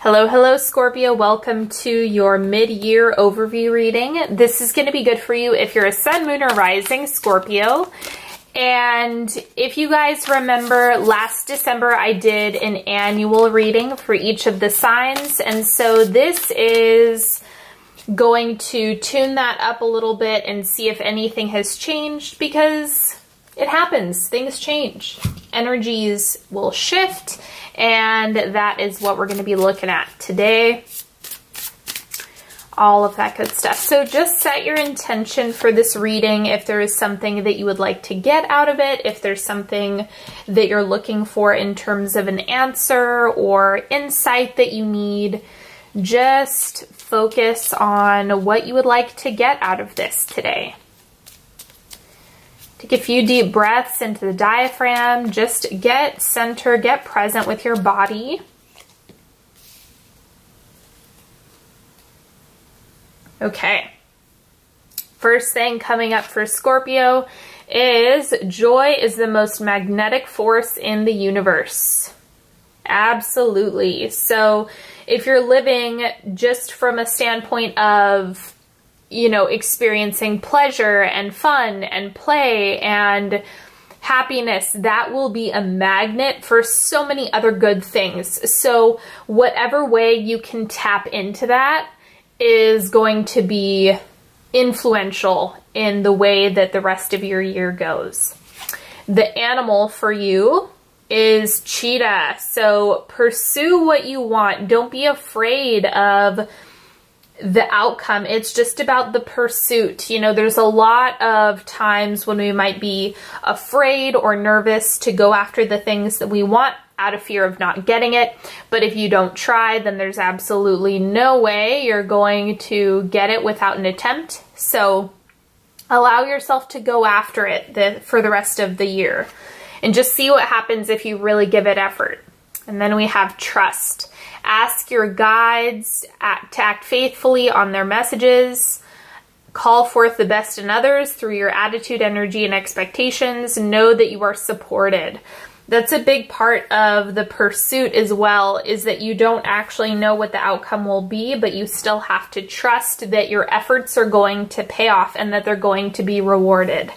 Hello, hello, Scorpio. Welcome to your mid-year overview reading. This is going to be good for you if you're a Sun, Moon, or Rising Scorpio. And if you guys remember, last December I did an annual reading for each of the signs. And so this is going to tune that up a little bit and see if anything has changed, because it happens. Things change. Energies will shift. And that is what we're going to be looking at today. All of that good stuff. So just set your intention for this reading. If there is something that you would like to get out of it, if there's something that you're looking for in terms of an answer or insight that you need, just focus on what you would like to get out of this today. Take a few deep breaths into the diaphragm. Just get centered, get present with your body. Okay. First thing coming up for Scorpio is joy is the most magnetic force in the universe. Absolutely. So if you're living just from a standpoint of, you know, experiencing pleasure and fun and play and happiness, that will be a magnet for so many other good things. So whatever way you can tap into that is going to be influential in the way that the rest of your year goes. The animal for you is cheetah. So pursue what you want. Don't be afraid of the outcome. It's just about the pursuit. You know, there's a lot of times when we might be afraid or nervous to go after the things that we want out of fear of not getting it. But if you don't try, then there's absolutely no way you're going to get it without an attempt. So allow yourself to go after it for the rest of the year and just see what happens if you really give it effort. And then we have trust. Ask your guides to act faithfully on their messages. Call forth the best in others through your attitude, energy, and expectations. Know that you are supported. That's a big part of the pursuit as well, is that you don't actually know what the outcome will be, but you still have to trust that your efforts are going to pay off and that they're going to be rewarded.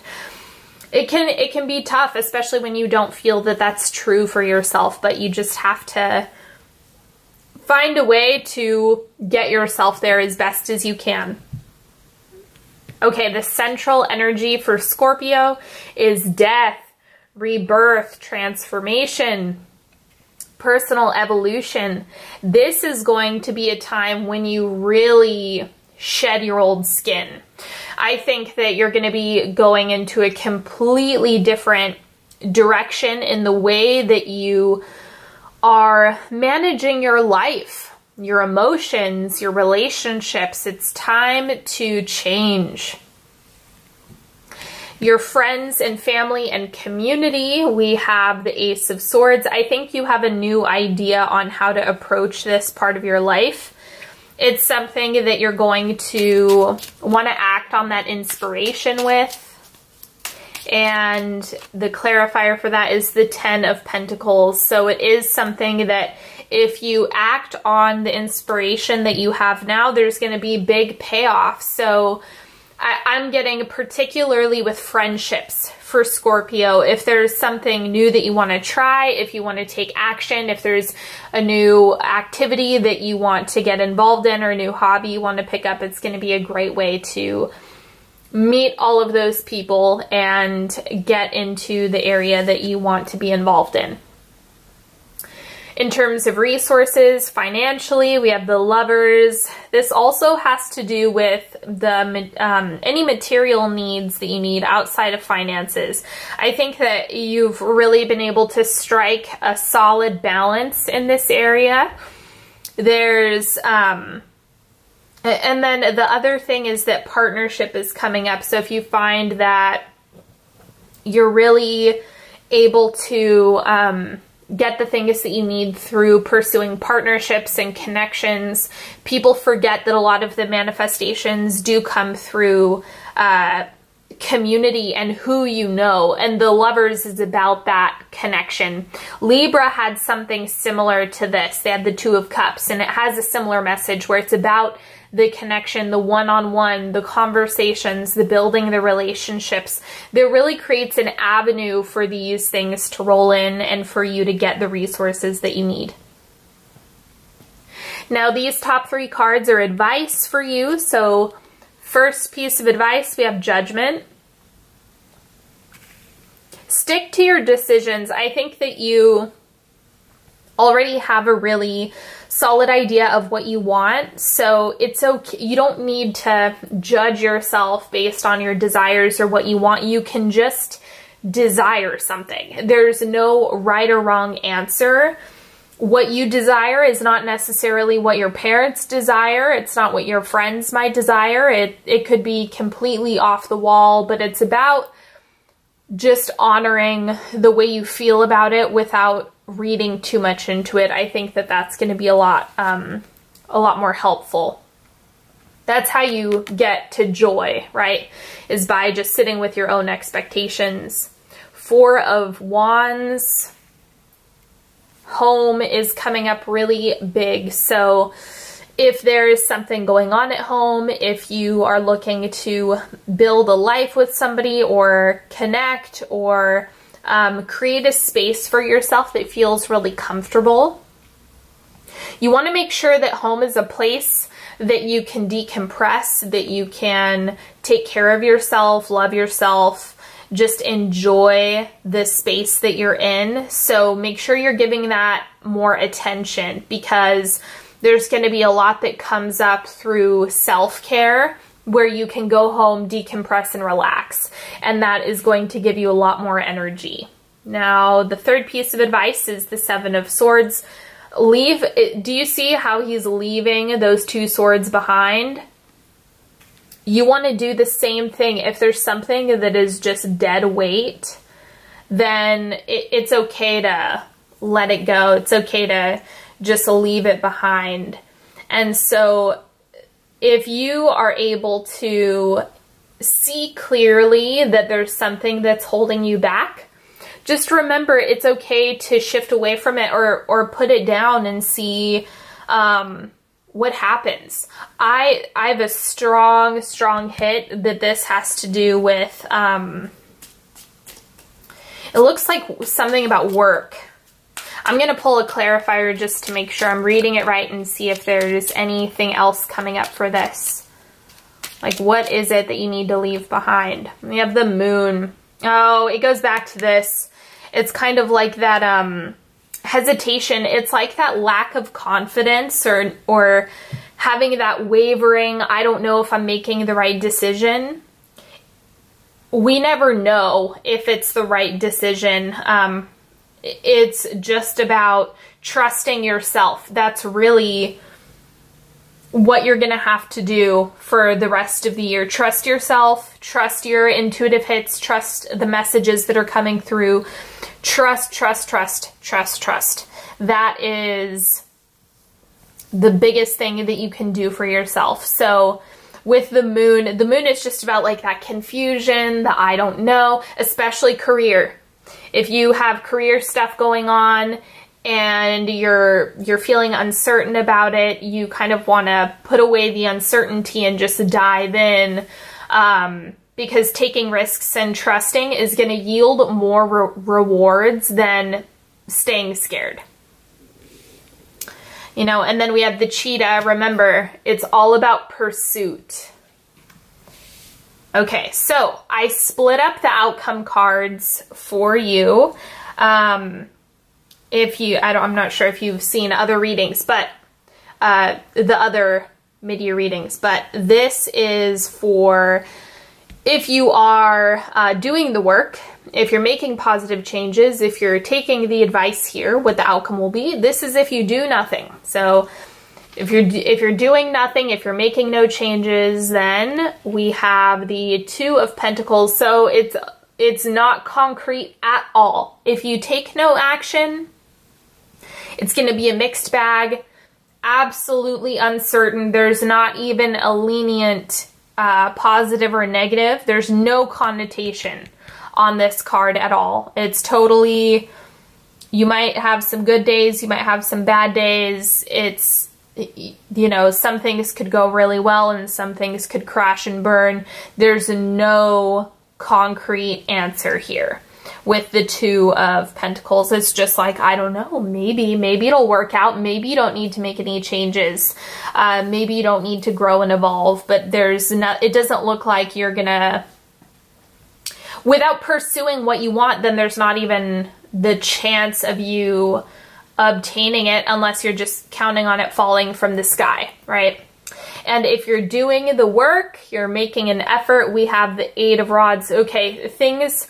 It can be tough, especially when you don't feel that that's true for yourself, but you just have to find a way to get yourself there as best as you can. Okay, the central energy for Scorpio is death, rebirth, transformation, personal evolution. This is going to be a time when you really shed your old skin. I think that you're going to be going into a completely different direction in the way that you are managing your life, your emotions, your relationships. It's time to change. Your friends and family and community, we have the Ace of Swords. I think you have a new idea on how to approach this part of your life. It's something that you're going to want to act on that inspiration with. And the clarifier for that is the 10 of Pentacles. So it is something that if you act on the inspiration that you have now, there's going to be big payoff. So I'm getting particularly with friendships for Scorpio. If there's something new that you want to try, if you want to take action, if there's a new activity that you want to get involved in or a new hobby you want to pick up, it's going to be a great way to meet all of those people and get into the area that you want to be involved in. In terms of resources, financially, we have the Lovers. This also has to do with the any material needs that you need outside of finances. I think that you've really been able to strike a solid balance in this area. There's and then the other thing is that partnership is coming up. So if you find that you're really able to get the things that you need through pursuing partnerships and connections, people forget that a lot of the manifestations do come through community and who you know. And the Lovers is about that connection. Libra had something similar to this. They had the Two of Cups, and it has a similar message where it's about the connection, the one-on-one, the conversations, the building the relationships. That really creates an avenue for these things to roll in and for you to get the resources that you need. Now, these top 3 cards are advice for you. So first piece of advice, we have Judgment. Stick to your decisions. I think that you already have a really solid idea of what you want. So it's okay. You don't need to judge yourself based on your desires or what you want. You can just desire something. There's no right or wrong answer. What you desire is not necessarily what your parents desire. It's not what your friends might desire. It could be completely off the wall, but it's about just honoring the way you feel about it without reading too much into it. I think that that's going to be a lot more helpful. That's how you get to joy, right? Is by just sitting with your own expectations. 4 of Wands. Home is coming up really big. So if there is something going on at home, if you are looking to build a life with somebody or connect or create a space for yourself that feels really comfortable, you want to make sure that home is a place that you can decompress, that you can take care of yourself, love yourself, just enjoy the space that you're in. So make sure you're giving that more attention, because there's going to be a lot that comes up through self-care where you can go home, decompress, and relax. And that is going to give you a lot more energy. Now, the third piece of advice is the 7 of Swords. Do you see how he's leaving those 2 swords behind? You want to do the same thing. If there's something that is just dead weight, then it's okay to let it go. It's okay to just leave it behind. And so if you are able to see clearly that there's something that's holding you back, just remember it's okay to shift away from it or put it down and see what happens. I have a strong hit that this has to do with, it looks like something about work. I'm going to pull a clarifier just to make sure I'm reading it right and see if there's anything else coming up for this. Like, what is it that you need to leave behind? We have the Moon. Oh, it goes back to this. It's kind of like that, hesitation. It's like that lack of confidence or having that wavering, I don't know if I'm making the right decision. We never know if it's the right decision. It's just about trusting yourself. That's really what you're going to have to do for the rest of the year. Trust yourself, trust your intuitive hits, trust the messages that are coming through. Trust, trust, trust, trust, trust. That is the biggest thing that you can do for yourself. So with the Moon is just about like that confusion, the I don't know, especially career. If you have career stuff going on and you're feeling uncertain about it, you kind of want to put away the uncertainty and just dive in, because taking risks and trusting is going to yield more rewards than staying scared. You know, and then we have the Cheetah. Remember, it's all about pursuit. Okay, so I split up the outcome cards for you. I'm not sure if you've seen other readings, but the other mid-year readings, but this is for if you are doing the work, if you're making positive changes, if you're taking the advice here, what the outcome will be. This is if you do nothing. So if you're doing nothing, if you're making no changes, then we have the 2 of Pentacles. So it's not concrete at all. If you take no action, it's going to be a mixed bag, absolutely uncertain. There's not even a lenient positive or negative. There's no connotation on this card at all. It's totally, you might have some good days, you might have some bad days. It's, you know, some things could go really well and some things could crash and burn. There's no concrete answer here. With the Two of Pentacles, it's just like, I don't know, maybe it'll work out. Maybe you don't need to make any changes. Maybe you don't need to grow and evolve, but there's not, it doesn't look like you're gonna, without pursuing what you want, then there's not even the chance of you obtaining it unless you're just counting on it falling from the sky, right? And if you're doing the work, you're making an effort, we have the Eight of Rods. Okay, things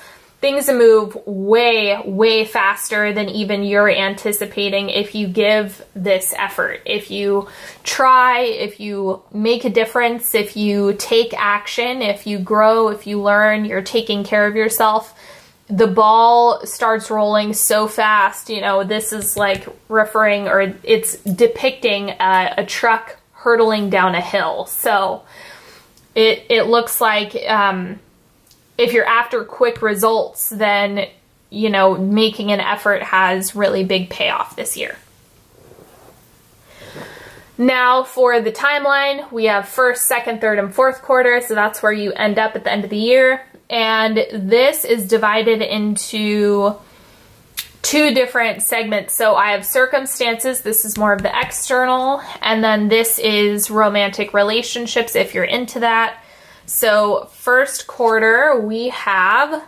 move way faster than even you're anticipating if you give this effort. If you try, if you make a difference, if you take action, if you grow, if you learn, you're taking care of yourself, the ball starts rolling so fast. You know, this is like referring, or it's depicting a truck hurtling down a hill. So it looks like, if you're after quick results, then, you know, making an effort has really big payoff this year. Now for the timeline, we have first, second, third, and fourth quarter. So that's where you end up at the end of the year. And this is divided into two different segments. So I have circumstances. This is more of the external. And then this is romantic relationships if you're into that. So first quarter, we have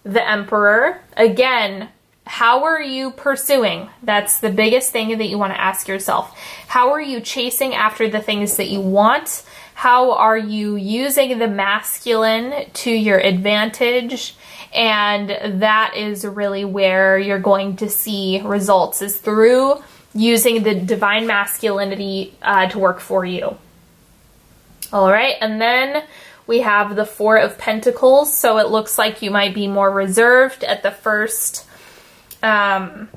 the Emperor. Again, how are you pursuing? That's the biggest thing that you want to ask yourself. How are you chasing after the things that you want? How are you using the masculine to your advantage? And that is really where you're going to see results, is through using the divine masculinity to work for you. All right, and then we have the Four of Pentacles. So it looks like you might be more reserved at the first, during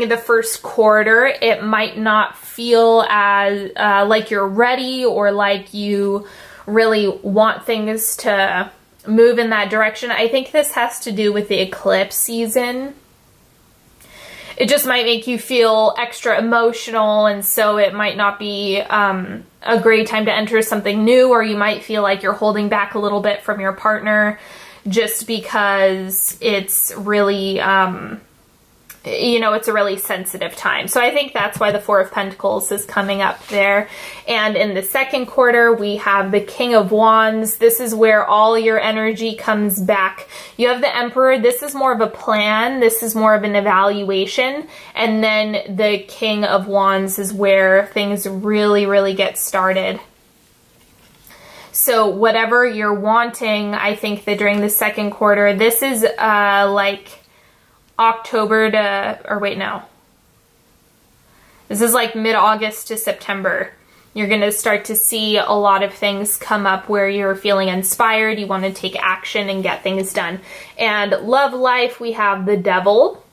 the first quarter. It might not feel as like you're ready, or like you really want things to move in that direction. I think this has to do with the eclipse season. It just might make you feel extra emotional, and so it might not be a great time to enter something new, or you might feel like you're holding back a little bit from your partner just because it's really, you know, it's a really sensitive time. So I think that's why the Four of Pentacles is coming up there. And in the second quarter, we have the King of Wands. This is where all your energy comes back. You have the Emperor. This is more of a plan. This is more of an evaluation. And then the King of Wands is where things really get started. So whatever you're wanting, I think that during the second quarter, this is like October to, or wait, no. This is like mid-August to September. You're going to start to see a lot of things come up where you're feeling inspired. You want to take action and get things done. And love life, we have the Devil.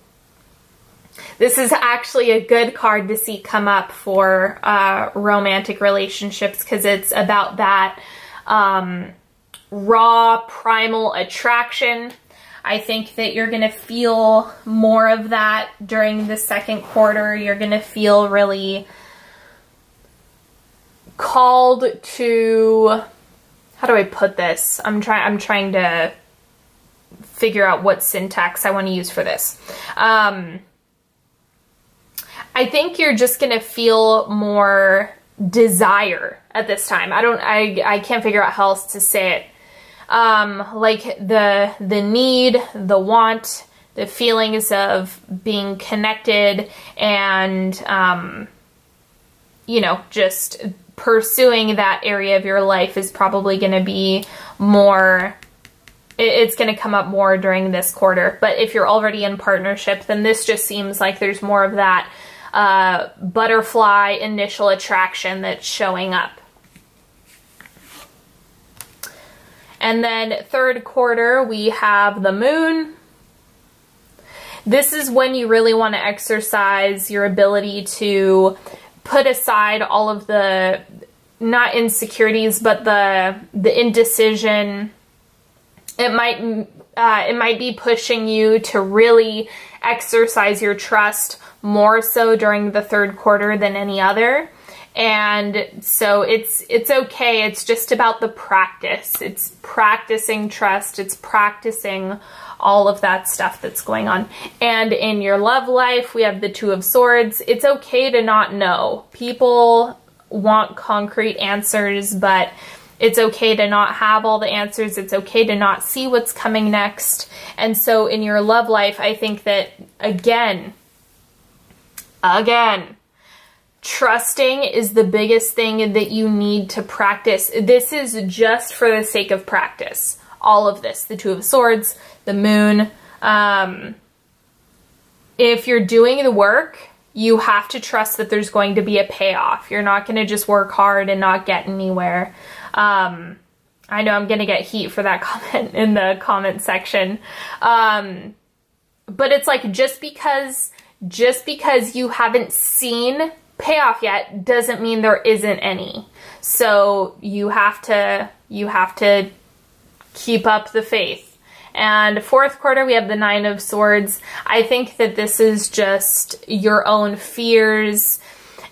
This is actually a good card to see come up for romantic relationships, because it's about that raw, primal attraction. I think that you're going to feel more of that during the second quarter. You're going to feel really called to, how do I put this? I'm trying to figure out what syntax I want to use for this. I think you're just going to feel more desire at this time. I can't figure out how else to say it. Like the need, the want, the feelings of being connected, and, you know, just pursuing that area of your life is probably going to be more, it's going to come up more during this quarter. But if you're already in partnership, then this just seems like there's more of that butterfly initial attraction that's showing up. And then third quarter, we have the Moon. This is when you really want to exercise your ability to put aside all of the not insecurities, but the indecision. It might be pushing you to really exercise your trust more so during the third quarter than any other. And so it's okay. It's just about the practice. It's practicing trust. It's practicing all of that stuff that's going on. And in your love life, we have the Two of Swords. It's okay to not know. People want concrete answers, but it's okay to not have all the answers. It's okay to not see what's coming next. And so in your love life, I think that, again, trusting is the biggest thing that you need to practice. This is just for the sake of practice. All of this, the Two of Swords, the Moon. If you're doing the work, you have to trust that there's going to be a payoff. You're not going to just work hard and not get anywhere. I know I'm going to get heat for that comment in the comment section. But it's like, just because you haven't seen payoff yet doesn't mean there isn't any. So you have to keep up the faith. And fourth quarter, we have the Nine of Swords. I think that this is just your own fears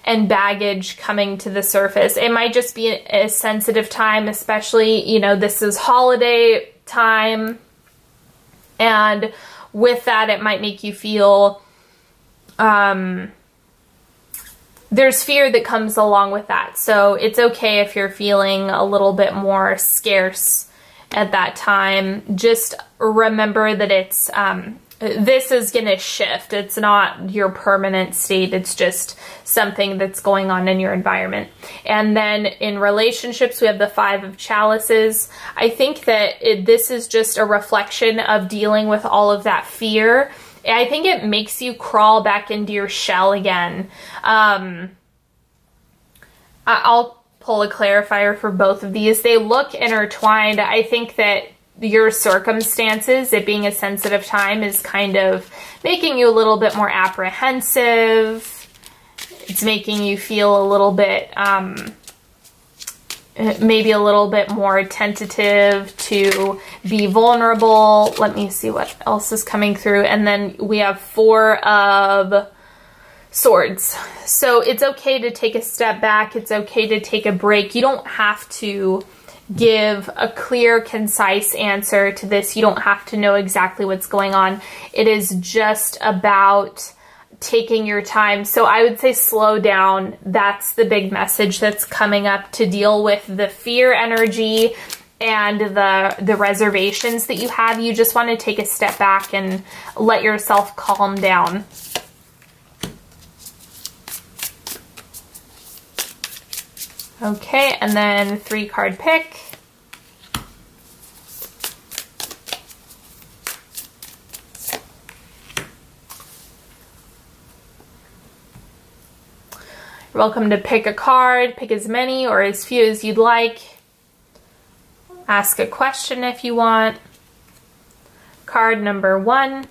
and baggage coming to the surface. It might just be a sensitive time, especially, you know, this is holiday time. And with that, it might make you feel, there's fear that comes along with that. So it's okay if you're feeling a little bit more scarce at that time. Just remember that it's, this is going to shift. It's not your permanent state. It's just something that's going on in your environment. And then in relationships, we have the Five of Chalices. I think that this is just a reflection of dealing with all of that fear. I think it makes you crawl back into your shell again. I'll pull a clarifier for both of these. They look intertwined. I think that your circumstances, it being a sensitive time, is kind of making you a little bit more apprehensive. It's making you feel a little bit, maybe a little bit more tentative to be vulnerable. Let me see what else is coming through. And then we have Four of Swords. So it's okay to take a step back. It's okay to take a break. You don't have to give a clear, concise answer to this. You don't have to know exactly what's going on. It is just about taking your time. So I would say slow down. That's the big message that's coming up, to deal with the fear energy and the reservations that you have. You just want to take a step back and let yourself calm down. Okay, and then 3-card pick. You're welcome to pick a card, pick as many or as few as you'd like. Ask a question if you want. Card number 1.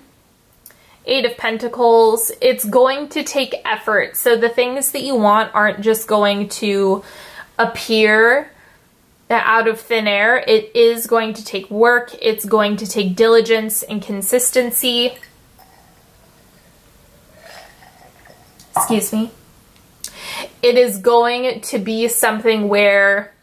8 of Pentacles. It's going to take effort. So the things that you want aren't just going to appear out of thin air. It is going to take work. It's going to take diligence and consistency. Excuse me. It is going to be something where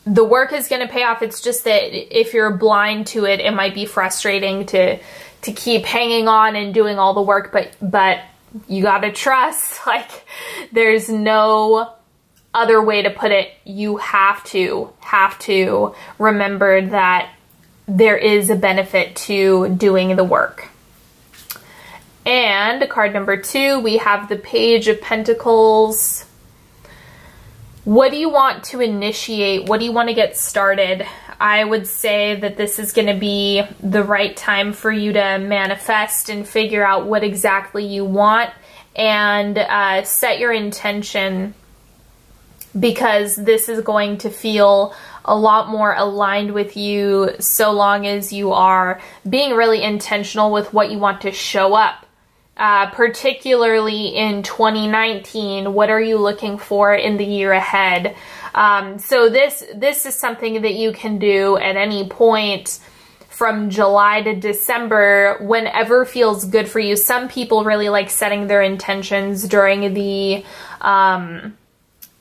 the work is going to pay off. It's just that if you're blind to it, it might be frustrating to keep hanging on and doing all the work, but you got to trust. Like, there's no other way to put it. You have to remember that there is a benefit to doing the work. And card number 2, we have the Page of Pentacles. What do you want to initiate? What do you want to get started? I would say that this is going to be the right time for you to manifest and figure out what exactly you want, and set your intention, because this is going to feel a lot more aligned with you so long as you are being really intentional with what you want to show up particularly in 2019. What are you looking for in the year ahead? So this is something that you can do at any point from July to December, whenever feels good for you. Some people really like setting their intentions during the,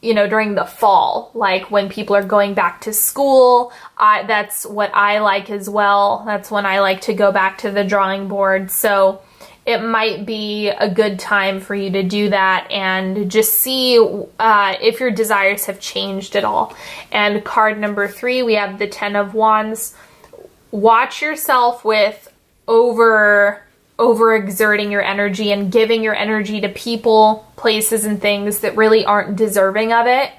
during the fall, like when people are going back to school. That's what I like as well. That's when I like to go back to the drawing board. So it might be a good time for you to do that and just see if your desires have changed at all. And card number 3, we have the 10 of Wands. Watch yourself with overexerting your energy and giving your energy to people, places, and things that really aren't deserving of it.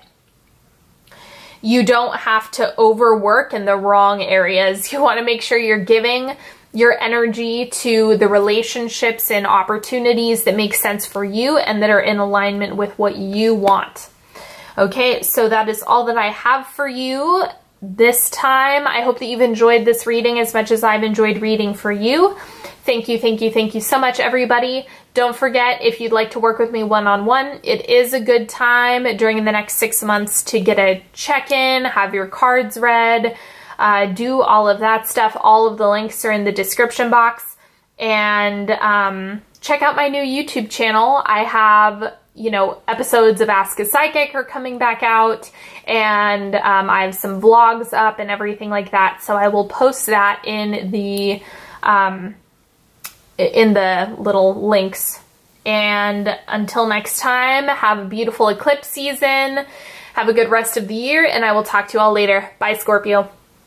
You don't have to overwork in the wrong areas. You want to make sure you're giving your energy to the relationships and opportunities that make sense for you and that are in alignment with what you want. Okay, so that is all that I have for you this time. I hope that you've enjoyed this reading as much as I've enjoyed reading for you. Thank you, thank you, thank you so much, everybody. Don't forget, if you'd like to work with me one-on-one, it is a good time during the next 6 months to get a check-in, have your cards read, do all of that stuff. All of the links are in the description box. And check out my new YouTube channel. I have, episodes of Ask a Psychic are coming back out, and I have some vlogs up and everything like that. So I will post that in the little links. And until next time, have a beautiful eclipse season. Have a good rest of the year, and I will talk to you all later. Bye, Scorpio.